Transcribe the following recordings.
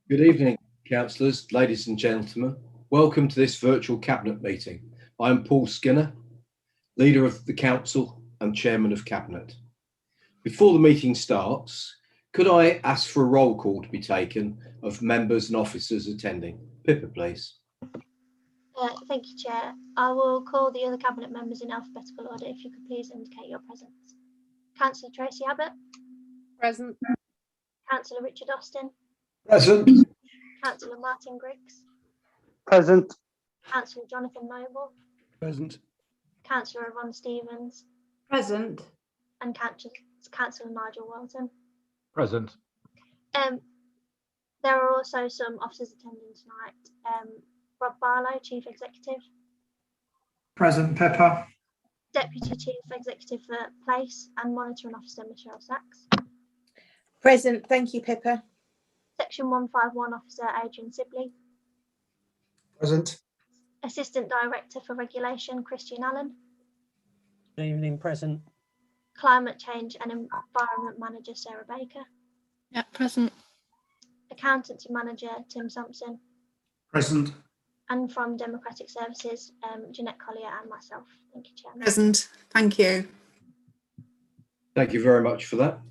Good evening, councillors, ladies and gentlemen. Welcome to this virtual Cabinet meeting. I am Paul Skinner, Leader of the Council and Chairman of Cabinet. Before the meeting starts, could I ask for a roll call to be taken of members and officers attending? Pippa, please. Thank you, Chair. I will call the other Cabinet members in alphabetical order. If you could please indicate your presence. Councillor Tracy Abbott. Present. Councillor Richard Austin. Present. Councillor Martin Griggs. Present. Councillor Jonathan Noble. Present. Councillor Yvonne Stevens. Present. And Councillor Nigel Walton. Present. There are also some officers attending tonight. Rob Barlow, Chief Executive. Present, Pippa. Deputy Chief Executive for Place and Monitoring Officer Michelle Sachs. Present. Thank you, Pippa. Section 151 Officer Adrian Sibley. Present. Assistant Director for Regulation Christian Allen. Good evening, present. Climate Change and Environment Manager Sarah Baker. Yeah, present. Accountancy Manager Tim Sampson. Present. And from Democratic Services, Jeanette Collier and myself. Thank you, Chairman. Present. Thank you. Thank you very much for that.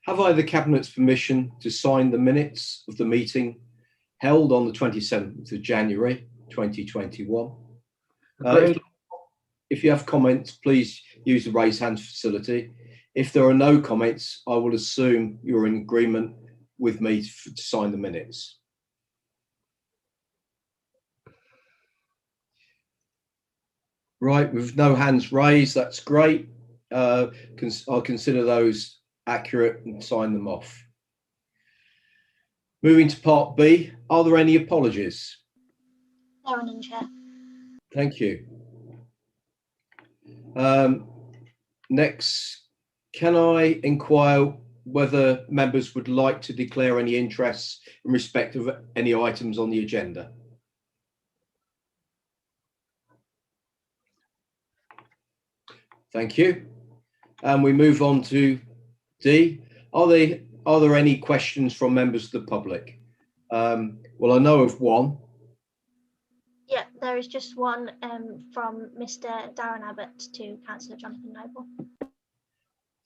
Have I the Cabinet's permission to sign the minutes of the meeting held on the 27th of January 2021? If you have comments, please use the raise hand facility. If there are no comments, I will assume you're in agreement with me to sign the minutes. Right, with no hands raised, that's great. I'll consider those accurate and sign them off. Moving to part B, are there any apologies? There are none, Chair. Thank you. Next, can I inquire whether members would like to declare any interests in respect of any items on the agenda? Thank you. And we move on to D. Are there any questions from members of the public? Well, I know of one. Yeah, there is just one from Mr. Darren Abbott to Councillor Jonathan Noble.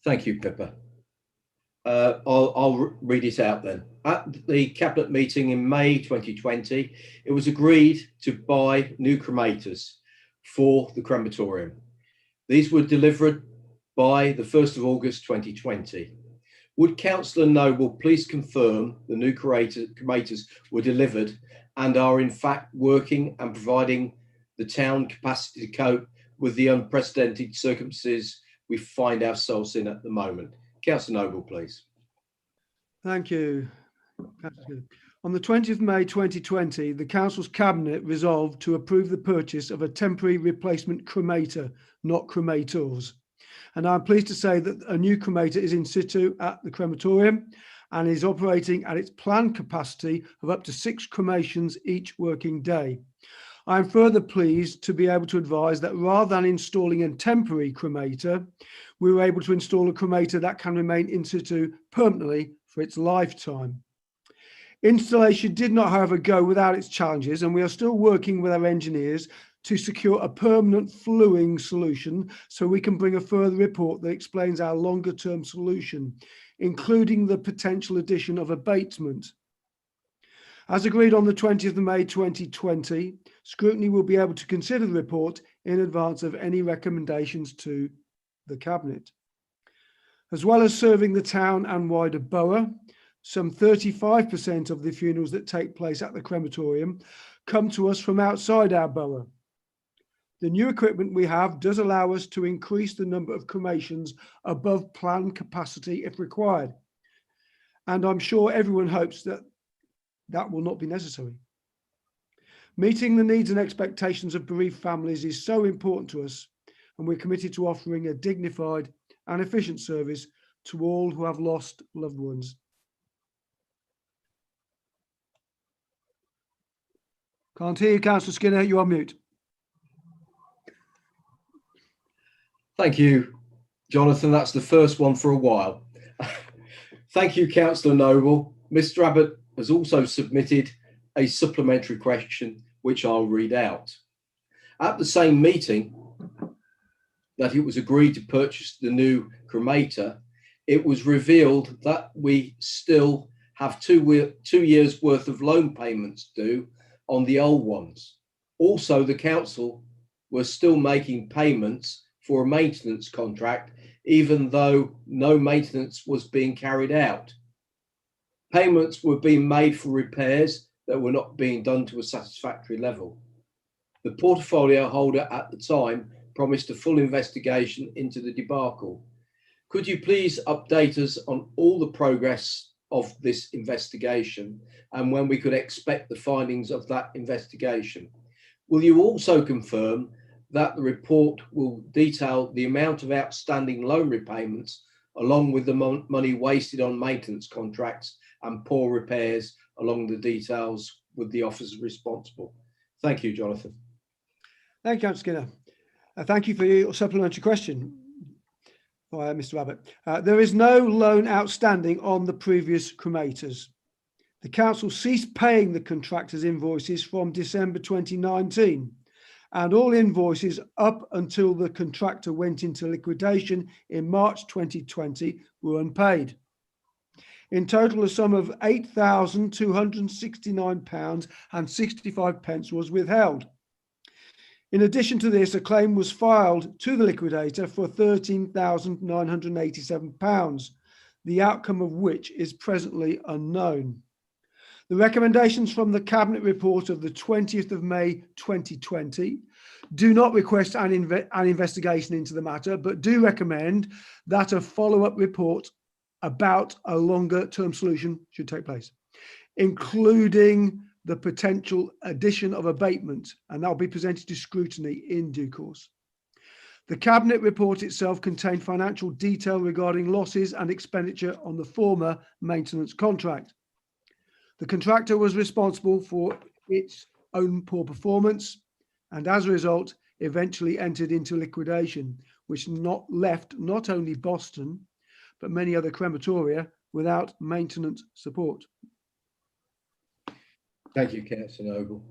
Thank you, Pippa. I'll read it out then. At the Cabinet meeting in May 2020, it was agreed to buy new cremators for the crematorium. These were delivered by the 1st of August 2020. Would Councillor Noble please confirm the new cremators were delivered and are in fact working and providing the town capacity to cope with the unprecedented circumstances we find ourselves in at the moment? Councillor Noble, please. Thank you. On the 20th of May 2020, the Council's Cabinet resolved to approve the purchase of a temporary replacement cremator, not cremators. And I'm pleased to say that a new cremator is in situ at the crematorium and is operating at its planned capacity of up to 6 cremations each working day. I'm further pleased to be able to advise that rather than installing a temporary cremator, we were able to install a cremator that can remain in situ permanently for its lifetime. Installation did not, however, go without its challenges, and we are still working with our engineers to secure a permanent fluing solution so we can bring a further report that explains our longer term solution, including the potential addition of abatement. As agreed on the 20th of May 2020, scrutiny will be able to consider the report in advance of any recommendations to the Cabinet. As well as serving the town and wider borough, some 35% of the funerals that take place at the crematorium come to us from outside our borough. The new equipment we have does allow us to increase the number of cremations above planned capacity if required. And I'm sure everyone hopes that that will not be necessary. Meeting the needs and expectations of bereaved families is so important to us, and we're committed to offering a dignified and efficient service to all who have lost loved ones. Can't hear you, Councillor Skinner, you're on mute. Thank you, Jonathan. That's the first one for a while. Thank you, Councillor Noble. Mr. Abbott, has also submitted a supplementary question, which I'll read out. At the same meeting that it was agreed to purchase the new cremator, it was revealed that we still have 2 years worth of loan payments due on the old ones. Also, the council was still making payments for a maintenance contract, even though no maintenance was being carried out. Payments were being made for repairs that were not being done to a satisfactory level. The portfolio holder at the time promised a full investigation into the debacle. Could you please update us on all the progress of this investigation and when we could expect the findings of that investigation? Will you also confirm that the report will detail the amount of outstanding loan repayments along with the money wasted on maintenance contracts and poor repairs along the details with the officers responsible? Thank you, Jonathan. Thank you, Councillor Skinner. Thank you for your supplementary question, Mr. Abbott. There is no loan outstanding on the previous cremators. The council ceased paying the contractors' invoices from December 2019, and all invoices up until the contractor went into liquidation in March 2020 were unpaid. In total, a sum of £8,269.65 was withheld. In addition to this, a claim was filed to the liquidator for £13,987, the outcome of which is presently unknown. The recommendations from the Cabinet report of the 20th of May 2020 do not request an investigation into the matter, but do recommend that a follow-up report about a longer-term solution should take place, including the potential addition of abatement, and that will be presented to scrutiny in due course. The Cabinet report itself contained financial detail regarding losses and expenditure on the former maintenance contract. The contractor was responsible for its own poor performance and as a result eventually entered into liquidation, which left not only Boston but many other crematoria without maintenance support. Thank you, Councillor Noble.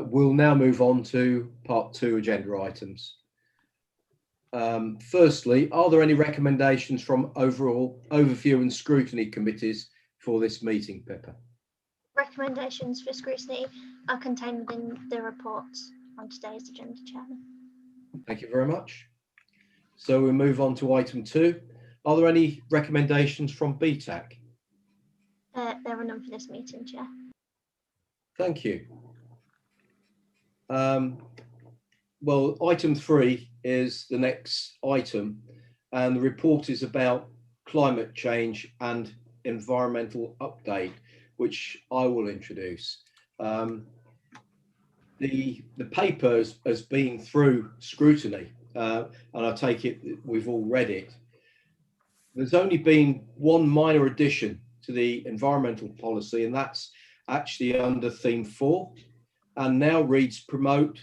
We'll now move on to part 2 agenda items. Firstly, are there any recommendations from overall overview and scrutiny committees for this meeting, Pippa? Recommendations for scrutiny are contained within the reports on today's agenda, Chairman. Thank you very much. So we'll move on to item 2. Are there any recommendations from BTAC? There are none for this meeting, Chair. Thank you. Well, item 3 is the next item, and the report is about climate change and environmental update, which I will introduce. The paper has been through scrutiny, and I take it we've all read it. There's only been one minor addition to the environmental policy, and that's actually under theme 4, and now reads promote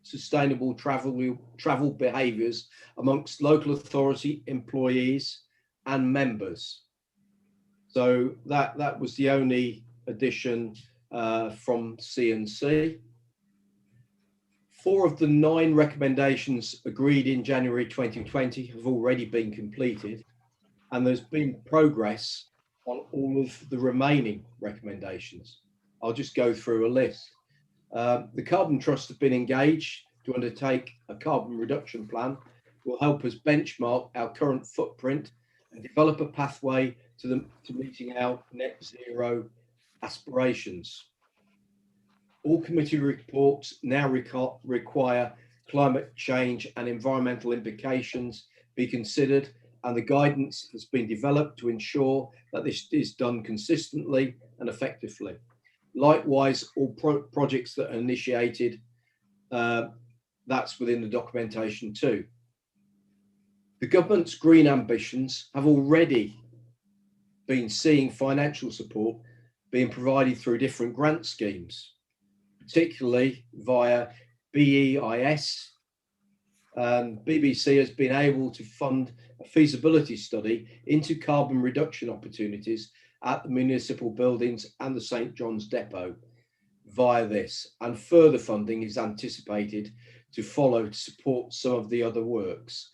sustainable travel behaviours amongst local authority employees and members. So that was the only addition from C&C. 4 of the 9 recommendations agreed in January 2020 have already been completed, and there's been progress on all of the remaining recommendations. I'll just go through a list. The Carbon Trust have been engaged to undertake a carbon reduction plan, will help us benchmark our current footprint and develop a pathway to meeting our net zero aspirations. All committee reports now require climate change and environmental implications be considered, and the guidance has been developed to ensure that this is done consistently and effectively. Likewise, all projects that are initiated, that's within the documentation too. The government's green ambitions have already been seeing financial support being provided through different grant schemes, particularly via BEIS. BBC has been able to fund a feasibility study into carbon reduction opportunities at the municipal buildings and the St John's Depot via this, and further funding is anticipated to follow to support some of the other works.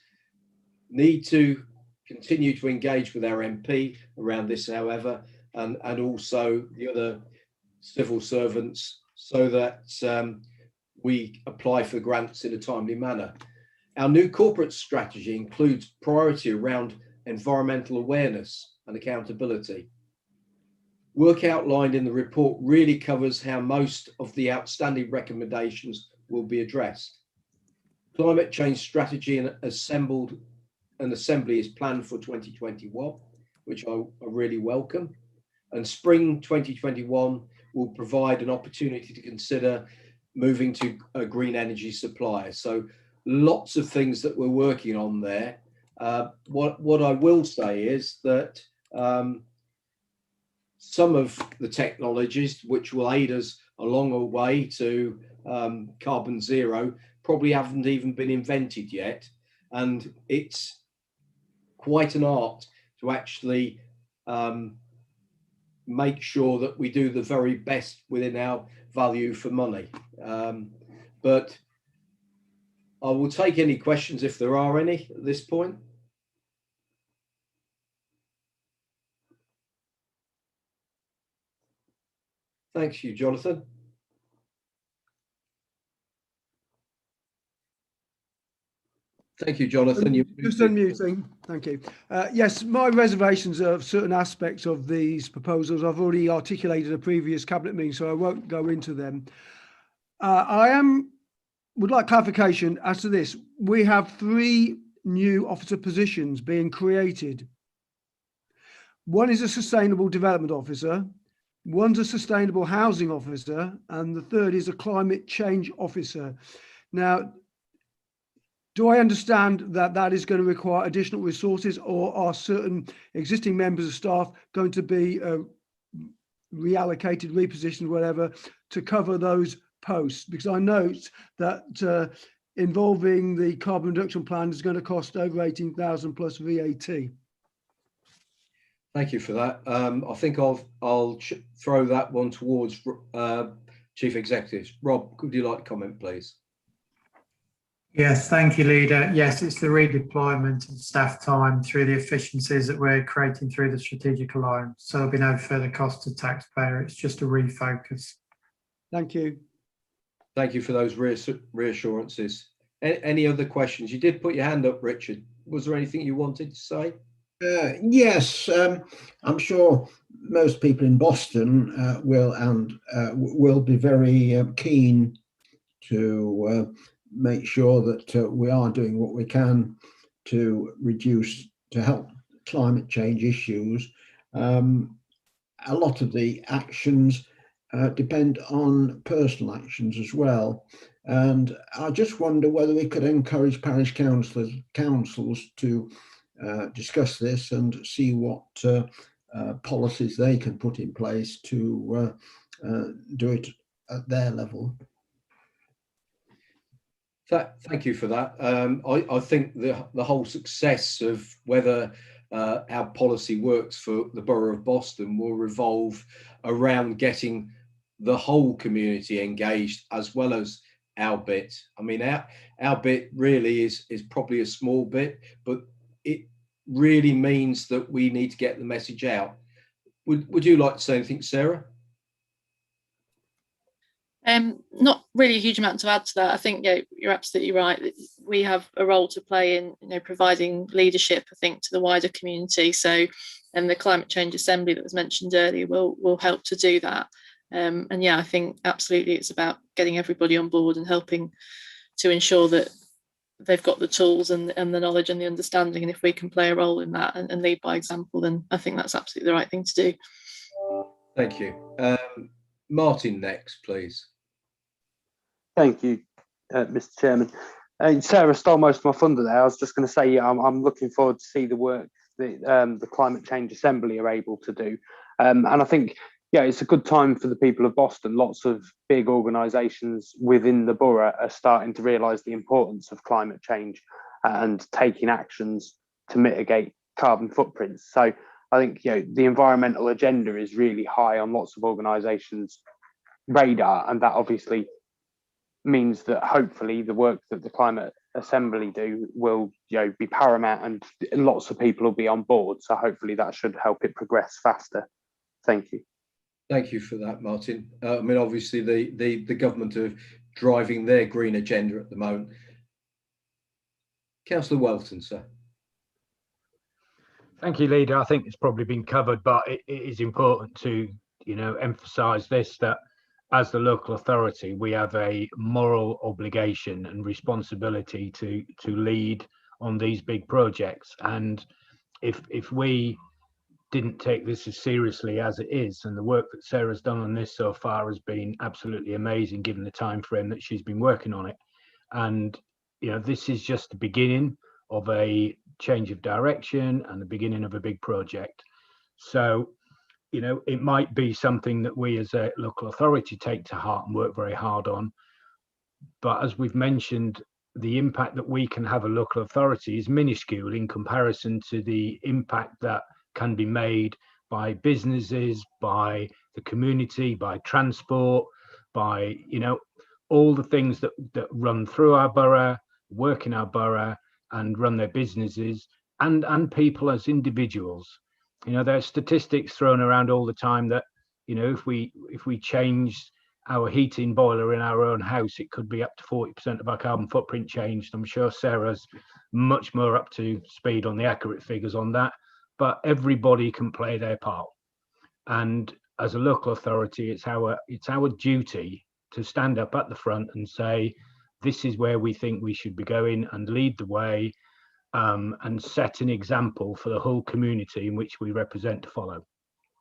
Need to continue to engage with our MP around this, however, and also the other civil servants, so that we apply for grants in a timely manner. Our new corporate strategy includes priority around environmental awareness and accountability. Work outlined in the report really covers how most of the outstanding recommendations will be addressed. Climate change strategy and assembly is planned for 2021, which I really welcome. And spring 2021 will provide an opportunity to consider moving to a green energy supplier. So lots of things that we're working on there. What I will say is that some of the technologies which will aid us along our way to carbon zero probably haven't even been invented yet. And it's quite an art to actually make sure that we do the very best within our value for money. But I will take any questions if there are any at this point. Thanks you, Jonathan. Thank you, Jonathan. Just unmuting. Thank you. Yes, my reservations of certain aspects of these proposals I've already articulated at a previous cabinet meeting, so I won't go into them. Would like clarification as to this. We have 3 new officer positions being created. One is a sustainable development officer, one's a sustainable housing officer, and the third is a climate change officer. Now, do I understand that that is going to require additional resources, or are certain existing members of staff going to be reallocated, repositioned, whatever, to cover those posts? Because I note that involving the carbon reduction plan is going to cost over 18,000 plus VAT. Thank you for that. I think I'll throw that one towards Chief Executive. Rob, could you like to comment, please? Yes, thank you, Leader. Yes, it's the redeployment of staff time through the efficiencies that we're creating through the strategic alliance. So there'll be no further cost to taxpayer. It's just a refocus. Thank you. Thank you for those reassurances. Any other questions? You did put your hand up, Richard. Was there anything you wanted to say? Yes, I'm sure most people in Boston will be very keen to make sure that we are doing what we can to help climate change issues. A lot of the actions depend on personal actions as well. And I just wonder whether we could encourage parish councils to discuss this and see what policies they can put in place to do it at their level. Thank you for that. I think the whole success of whether our policy works for the Borough of Boston will revolve around getting the whole community engaged, as well as our bit. I mean, our bit really is probably a small bit, but it really means that we need to get the message out. Would you like to say anything, Sarah? Not really a huge amount to add to that. I think you're absolutely right. We have a role to play in providing leadership, I think, to the wider community. So, and the Climate Change Assembly that was mentioned earlier will help to do that. And yeah, I think absolutely it's about getting everybody on board and helping to ensure that they've got the tools and the knowledge and the understanding. And if we can play a role in that and lead by example, then I think that's absolutely the right thing to do. Thank you. Martin next, please. Thank you, Mr. Chairman. Sarah stole most of my thunder there. I was just going to say, I'm looking forward to see the work that the Climate Change Assembly are able to do. And I think, it's a good time for the people of Boston. Lots of big organisations within the borough are starting to realise the importance of climate change and taking actions to mitigate carbon footprints. So I think the environmental agenda is really high on lots of organisations' radar, and that obviously means that hopefully the work that the Climate Assembly do will be paramount, and lots of people will be on board. So hopefully that should help it progress faster. Thank you. Thank you for that, Martin. I mean, obviously the government are driving their green agenda at the moment. Councillor Welton, sir. Thank you, Leader. I think it's probably been covered, but it is important to, emphasise this, that as the local authority, we have a moral obligation and responsibility to lead on these big projects. And if we didn't take this as seriously as it is, and the work that Sarah's done on this so far has been absolutely amazing, given the time frame that she's been working on it. And this is just the beginning of a change of direction and the beginning of a big project. So it might be something that we as a local authority take to heart and work very hard on. But as we've mentioned, the impact that we can have a local authority is minuscule in comparison to the impact that can be made by businesses, by the community, by transport, by all the things that run through our borough, work in our borough and run their businesses, and people as individuals. There are statistics thrown around all the time that if we change our heating boiler in our own house, it could be up to 40% of our carbon footprint changed. I'm sure Sarah's much more up to speed on the accurate figures on that, but everybody can play their part. And as a local authority, it's our duty to stand up at the front and say, this is where we think we should be going, and lead the way, and set an example for the whole community in which we represent to follow.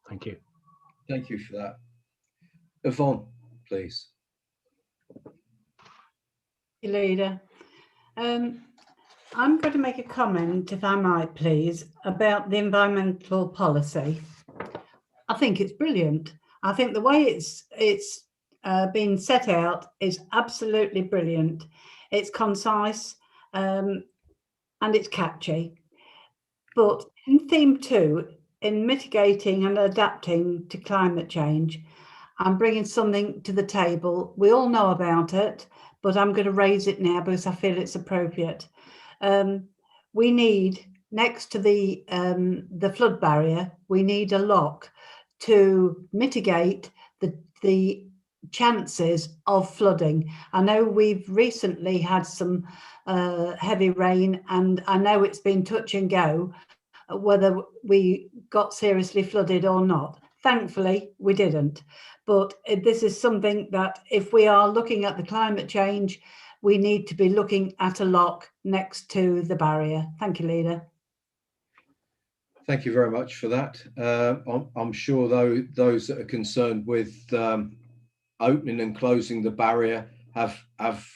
Thank you. Thank you for that. Yvonne, please. Leader, I'm going to make a comment, if I might please, about the environmental policy. I think it's brilliant. I think the way it's been set out is absolutely brilliant. It's concise and it's catchy. But in theme 2, in mitigating and adapting to climate change, I'm bringing something to the table. We all know about it, but I'm going to raise it now because I feel it's appropriate. We need, next to the flood barrier, we need a lock to mitigate the chances of flooding. I know we've recently had some heavy rain, and I know it's been touch and go whether we got seriously flooded or not. Thankfully, we didn't. But this is something that if we are looking at the climate change, we need to be looking at a lock next to the barrier. Thank you, Leader. Thank you very much for that. I'm sure those that are concerned with opening and closing the barrier have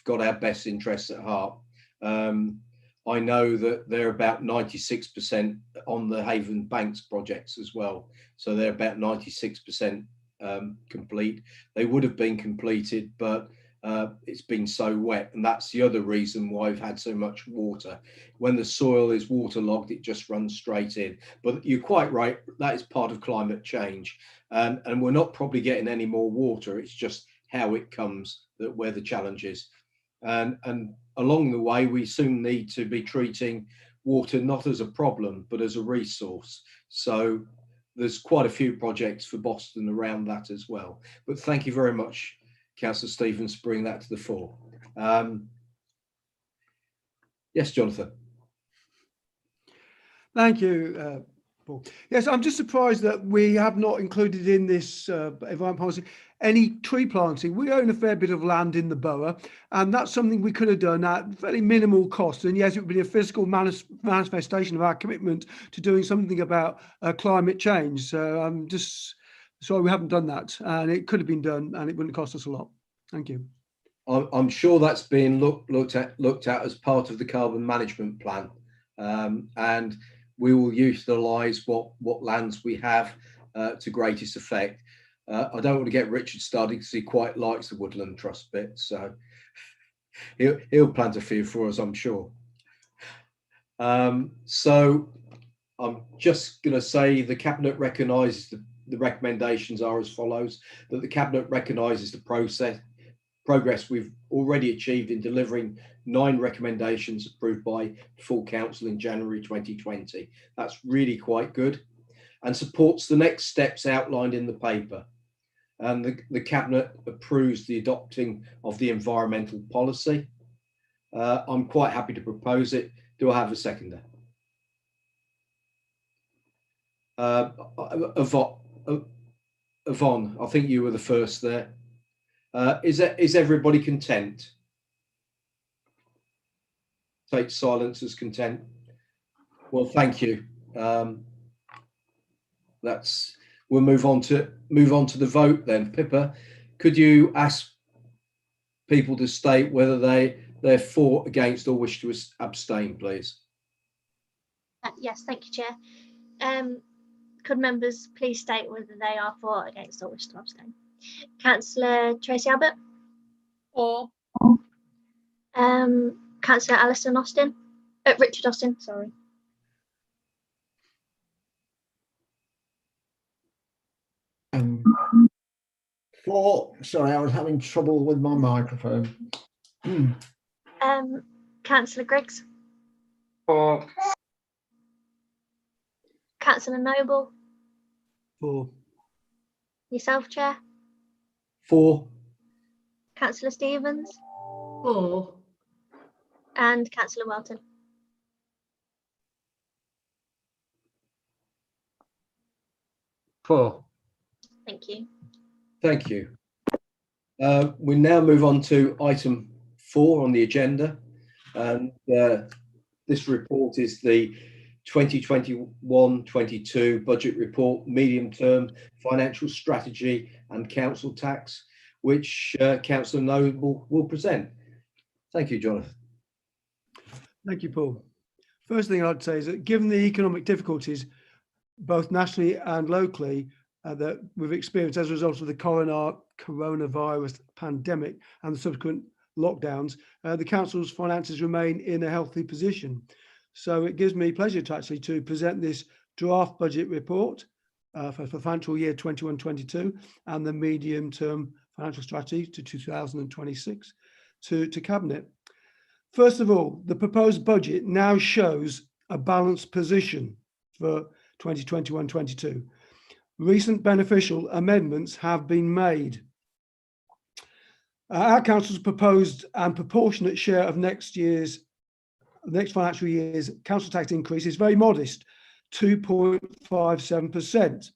got our best interests at heart. I know that they're about 96% on the Haven Banks projects as well. So they're about 96% complete. They would have been completed, but it's been so wet, and that's the other reason why we've had so much water. When the soil is waterlogged, it just runs straight in. But you're quite right, that is part of climate change, and we're not probably getting any more water. It's just how it comes that where the challenge is, and along the way we soon need to be treating water not as a problem but as a resource. So there's quite a few projects for Boston around that as well. But thank you very much, Councillor Stevens, for bringing that to the fore. Yes, Jonathan. Thank you, Paul. Yes, I'm just surprised that we have not included in this environment policy any tree planting. We own a fair bit of land in the borough, and that's something we could have done at very minimal cost. And yes, it would be a physical manifestation of our commitment to doing something about climate change. So I'm just sorry we haven't done that, and it could have been done, and it wouldn't cost us a lot. Thank you. I'm sure that's being looked at as part of the carbon management plan, and we will utilise what lands we have to greatest effect. I don't want to get Richard started because he quite likes the Woodland Trust bit, so he'll plant a few for us, I'm sure. So I'm just going to say the Cabinet recognises the recommendations are as follows: that the Cabinet recognises the progress we've already achieved in delivering 9 recommendations approved by full council in January 2020. That's really quite good, and supports the next steps outlined in the paper. And the Cabinet approves the adopting of the environmental policy. I'm quite happy to propose it. Do I have a seconder? Yvonne, I think you were the first there. Is everybody content? Take silence as content. Well, thank you. We'll move on to the vote then. Pippa, could you ask people to state whether they're for, against, or wish to abstain, please? Yes, thank you, Chair. Could members please state whether they are for, against, or wish to abstain? Councillor Tracy Abbott. For. Councillor Richard Austin, sorry. Sorry, I was having trouble with my microphone. Councillor Griggs. For. Councillor Noble. For. Yourself, Chair. For. Councillor Stevens. For. And Councillor Welton. For. Thank you. Thank you. We now move on to item 4 on the agenda, and this report is the 2021-22 budget report, medium-term financial strategy and council tax, which Councillor Noble will present. Thank you, Jonathan. Thank you, Paul. First thing I'd say is that given the economic difficulties, both nationally and locally, that we've experienced as a result of the coronavirus pandemic and the subsequent lockdowns, the council's finances remain in a healthy position. So it gives me pleasure to present this draft budget report for financial year 21-22 and the medium-term financial strategy to 2026 to Cabinet. First of all, the proposed budget now shows a balanced position for 2021-22. Recent beneficial amendments have been made. Our council's proposed and proportionate share of next financial year's council tax increase is very modest, 2.57%.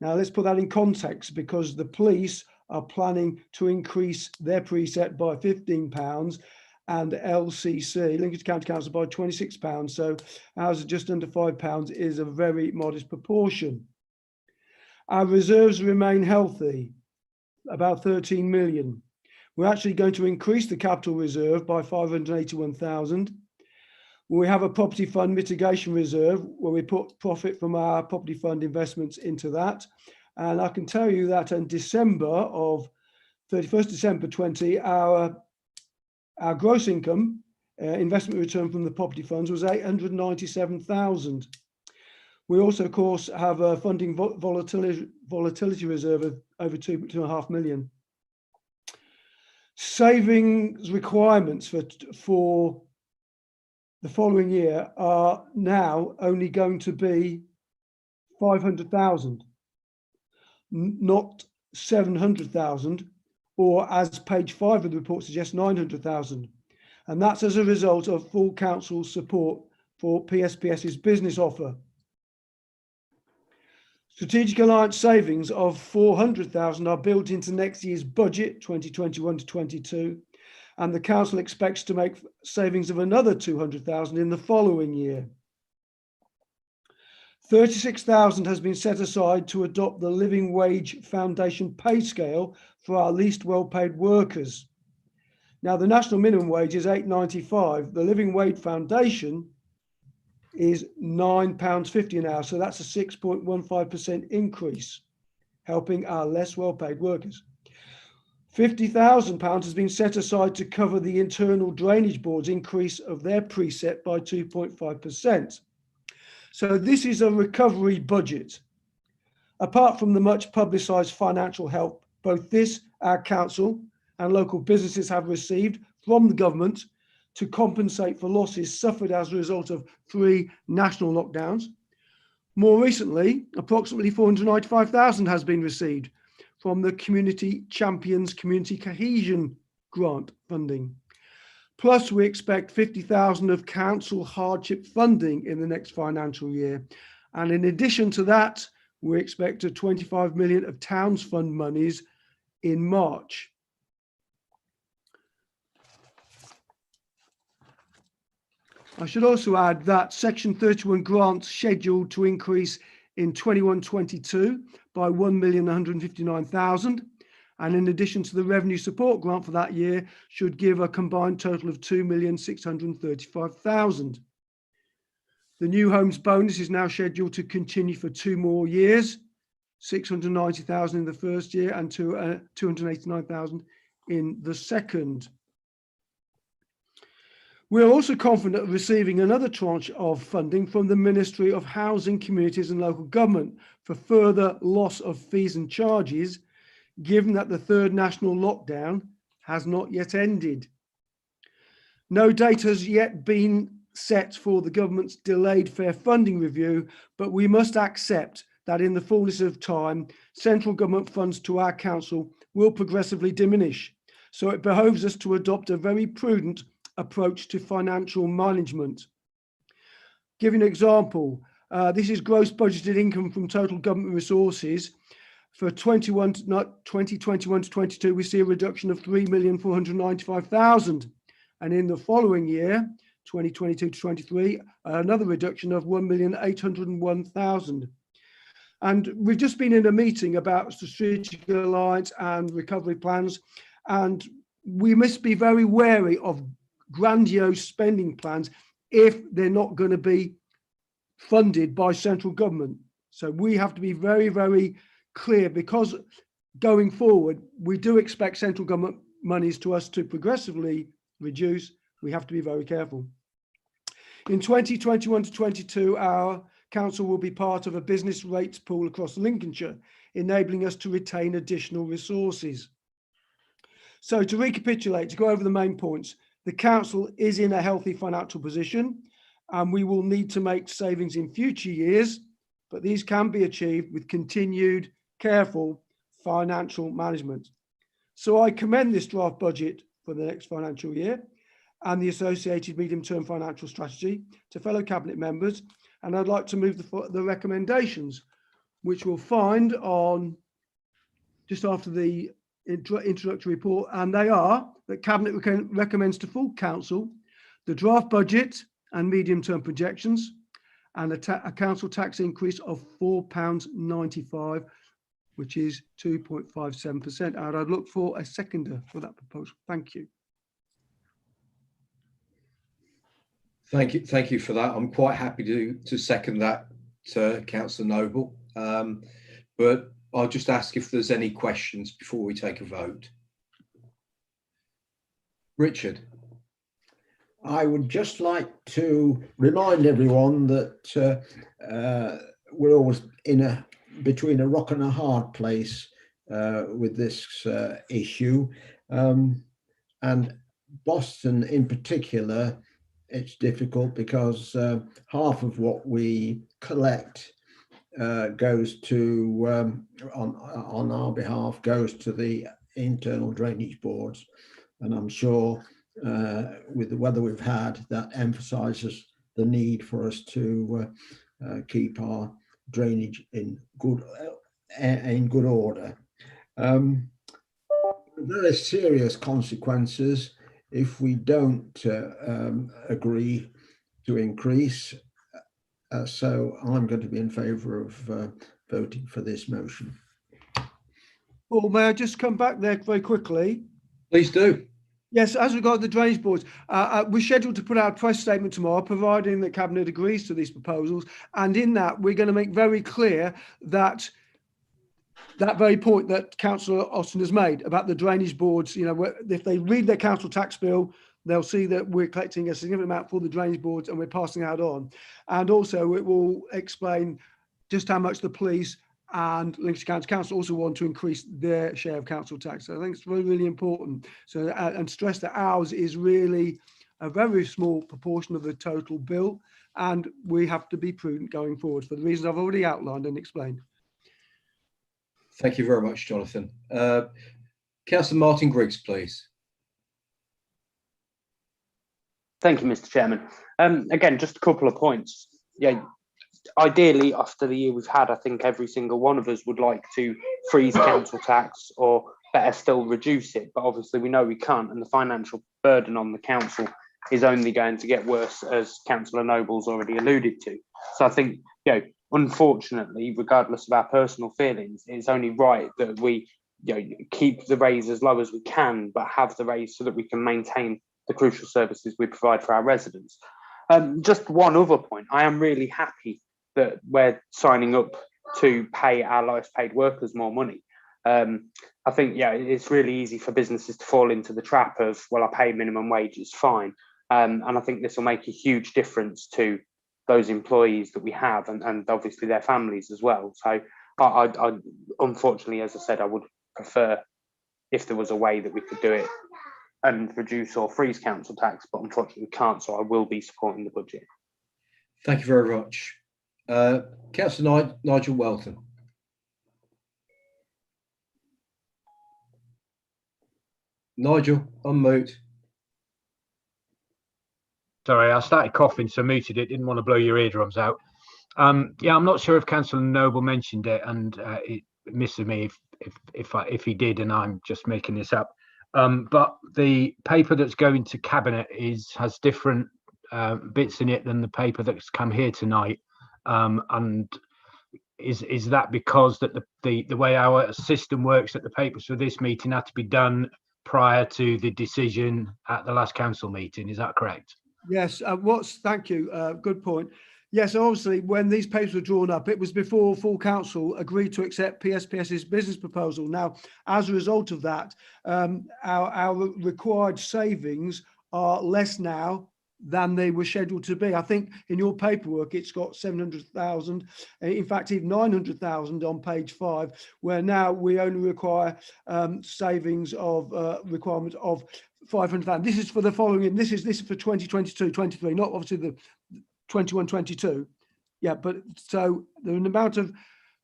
Now let's put that in context, because the police are planning to increase their preset by £15 and LCC, Lincolnshire County Council, by £26. So ours just under £5 is a very modest proportion. Our reserves remain healthy, about 13 million. We're actually going to increase the capital reserve by 581,000. We have a property fund mitigation reserve where we put profit from our property fund investments into that. And I can tell you that in December of 31st December 20, our gross income, investment return from the property funds, was 897,000. We also, of course, have a funding volatility reserve of over 2.5 million. Savings requirements for the following year are now only going to be 500,000, not 700,000, or as page 5 of the report suggests, 900,000. And that's as a result of full council support for PSPS's business offer. Strategic Alliance savings of 400,000 are built into next year's budget, 2021-22, and the council expects to make savings of another 200,000 in the following year. 36,000 has been set aside to adopt the Living Wage Foundation pay scale for our least well-paid workers. Now, the national minimum wage is £8.95. The Living Wage Foundation is £9.50 an hour, so that's a 6.15% increase, helping our less well-paid workers. £50,000 has been set aside to cover the internal drainage board's increase of their preset by 2.5%. So this is a recovery budget. Apart from the much publicised financial help, both this, our council, and local businesses have received from the government to compensate for losses suffered as a result of 3 national lockdowns. More recently, approximately 495,000 has been received from the Community Champions Community Cohesion Grant funding. Plus, we expect 50,000 of council hardship funding in the next financial year. And in addition to that, we expect a 25 million of Towns Fund monies in March. I should also add that Section 31 grants scheduled to increase in 21-22 by 1,159,000, and in addition to the revenue support grant for that year, should give a combined total of 2,635,000. The new homes bonus is now scheduled to continue for 2 more years, 690,000 in the first year and 289,000 in the second. We are also confident of receiving another tranche of funding from the Ministry of Housing, Communities and Local Government for further loss of fees and charges, given that the 3rd national lockdown has not yet ended. No date has yet been set for the government's delayed fair funding review, but we must accept that in the fullness of time, central government funds to our council will progressively diminish. So it behoves us to adopt a very prudent approach to financial management. Giving an example, this is gross budgeted income from total government resources. For 2021 to 22, we see a reduction of 3,495,000. And in the following year, 2022 to 23, another reduction of 1,801,000. And we've just been in a meeting about strategic alliance and recovery plans, and we must be very wary of grandiose spending plans if they're not going to be funded by central government. So we have to be very, very clear, because going forward, we do expect central government monies to us to progressively reduce. We have to be very careful. In 2021 to 22, our council will be part of a business rates pool across Lincolnshire, enabling us to retain additional resources. So to recapitulate, to go over the main points, the council is in a healthy financial position, and we will need to make savings in future years, but these can be achieved with continued careful financial management. So I commend this draft budget for the next financial year and the associated medium-term financial strategy to fellow cabinet members, and I'd like to move the recommendations, which we'll find on just after the introductory report, and they are that Cabinet recommends to full council the draft budget and medium-term projections, and a council tax increase of £4.95, which is 2.57%. And I'd look for a seconder for that proposal. Thank you. Thank you for that. I'm quite happy to second that, Councillor Noble. But I'll just ask if there's any questions before we take a vote. Richard. I would just like to remind everyone that we're always between a rock and a hard place with this issue, and Boston in particular. It's difficult because half of what we collect goes to on our behalf goes to the internal drainage boards, and I'm sure with the weather we've had, that emphasises the need for us to keep our drainage in good order. Very serious consequences if we don't agree to increase. So I'm going to be in favour of voting for this motion. Well, may I just come back there very quickly? Please do. Yes, as regards the drainage boards, we're scheduled to put out a press statement tomorrow, providing that Cabinet agrees to these proposals. And in that, we're going to make very clear that very point that Councillor Austin has made about the drainage boards, you know, if they read their council tax bill, they'll see that we're collecting a significant amount for the drainage boards and we're passing that on. And also it will explain just how much the police and Lincolnshire County Council also want to increase their share of council tax. So I think it's really, really important. So, and stress that ours is really a very small proportion of the total bill, and we have to be prudent going forward for the reasons I've already outlined and explained. Thank you very much, Jonathan. Councillor Martin Griggs, please. Thank you, Mr. Chairman. Again, just a couple of points. Yeah, ideally, after the year we've had, I think every single one of us would like to freeze council tax, or better still, reduce it. But obviously, we know we can't, and the financial burden on the council is only going to get worse, as Councillor Noble's already alluded to. So I think, unfortunately, regardless of our personal feelings, it's only right that we, keep the raise as low as we can, but have the raise so that we can maintain the crucial services we provide for our residents. Just one other point, I am really happy that we're signing up to pay our lowest paid workers more money. I think, it's really easy for businesses to fall into the trap of, well, I pay minimum wage, it's fine. And I think this will make a huge difference to those employees that we have, and obviously their families as well. So I unfortunately, as I said, I would prefer if there was a way that we could do it and reduce or freeze council tax, but unfortunately we can't, so I will be supporting the budget. Thank you very much. Councillor Nigel Welton. Nigel, unmute. Sorry, I started coughing, so muted it. Didn't want to blow your eardrums out. I'm not sure if Councillor Noble mentioned it, and it misses me if he did, and I'm just making this up. But the paper that's going to Cabinet has different bits in it than the paper that's come here tonight. And is that because that the way our system works, that the papers for this meeting had to be done prior to the decision at the last council meeting? Is that correct? Yes, thank you. Good point. Yes, obviously, when these papers were drawn up, it was before full council agreed to accept PSPS's business proposal. Now, as a result of that, our required savings are less now than they were scheduled to be. I think in your paperwork, it's got 700,000, in fact, even 900,000 on page 5, where now we only require savings of requirement of 500,000. This is for the following. This is for 2022-23, not obviously the 21-22. Yeah, but so the amount of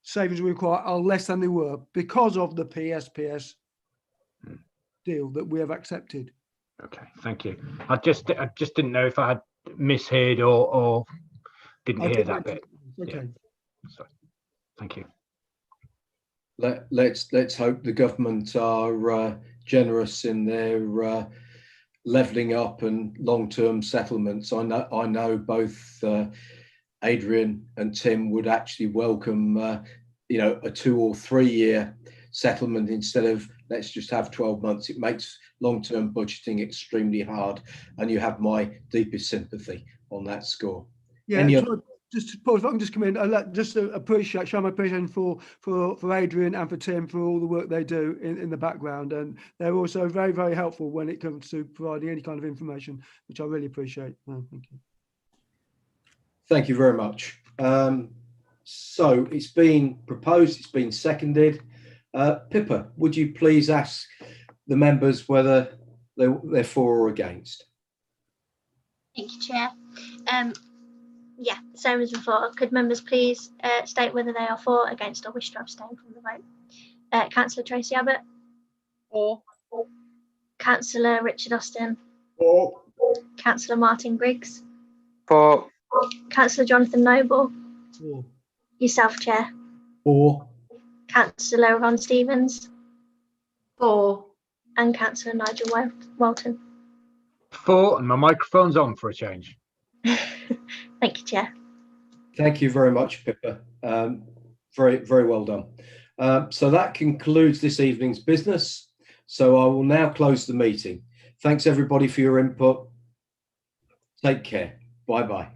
savings we require are less than they were because of the PSPS deal that we have accepted. Okay, thank you. I just didn't know if I had misheard or didn't hear that bit. Okay. Yeah. So, thank you. Let's hope the government are generous in their levelling up and long-term settlements. I know both Adrian and Tim would actually welcome a 2 or 3 year settlement instead of let's just have 12 months. It makes long-term budgeting extremely hard, and you have my deepest sympathy on that score. Yeah, just Paul, if I can just come in, just to show my appreciation for Adrian and for Tim for all the work they do in the background, and they're also very, very helpful when it comes to providing any kind of information, which I really appreciate. Thank you. Thank you very much. So it's been proposed, it's been seconded. Pippa, would you please ask the members whether they're for or against? Thank you, Chair. Yeah, same as before. Could members please state whether they are for, against, or wish to abstain from the vote? Councillor Tracy Abbott. For. Councillor Richard Austin. For. Councillor Martin Griggs. For. Councillor Jonathan Noble. For. Yourself, Chair. For. Councillor Ron Stevens. For. And Councillor Nigel Welton. For, and my microphone's on for a change. Thank you, Chair. Thank you very much, Pippa. Very, very well done. So that concludes this evening's business. So I will now close the meeting. Thanks everybody for your input. Take care. Bye-bye.